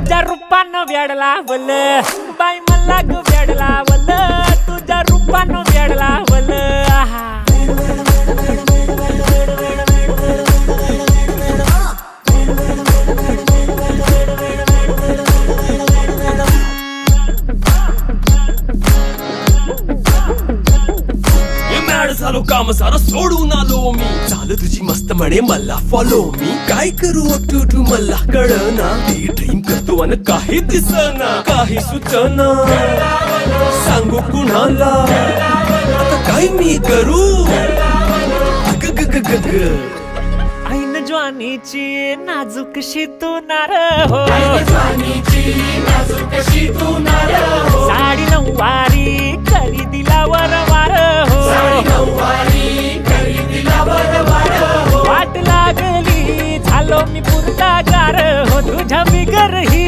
तुझ्या रूपानं वेड लावल बाई मला ग वेड लावल तुझ्या रूपानं वेड लावल झालो काम सारं सोडून आलो मी चाल तुझी मस्त म्हणे मला फॉलो मी काय करू अटू मला कळना ती ड्रीम करतो आणि काही दिसना काही सुचना सांगू कुणाला आता काय मी करू ऐन ज्वानीची नाजूकशी तू नार हो साडी नऊवारी करी दिला वरवार हो वाट लागली झालो मी पुरता गार हो तुझ्या बिगर ही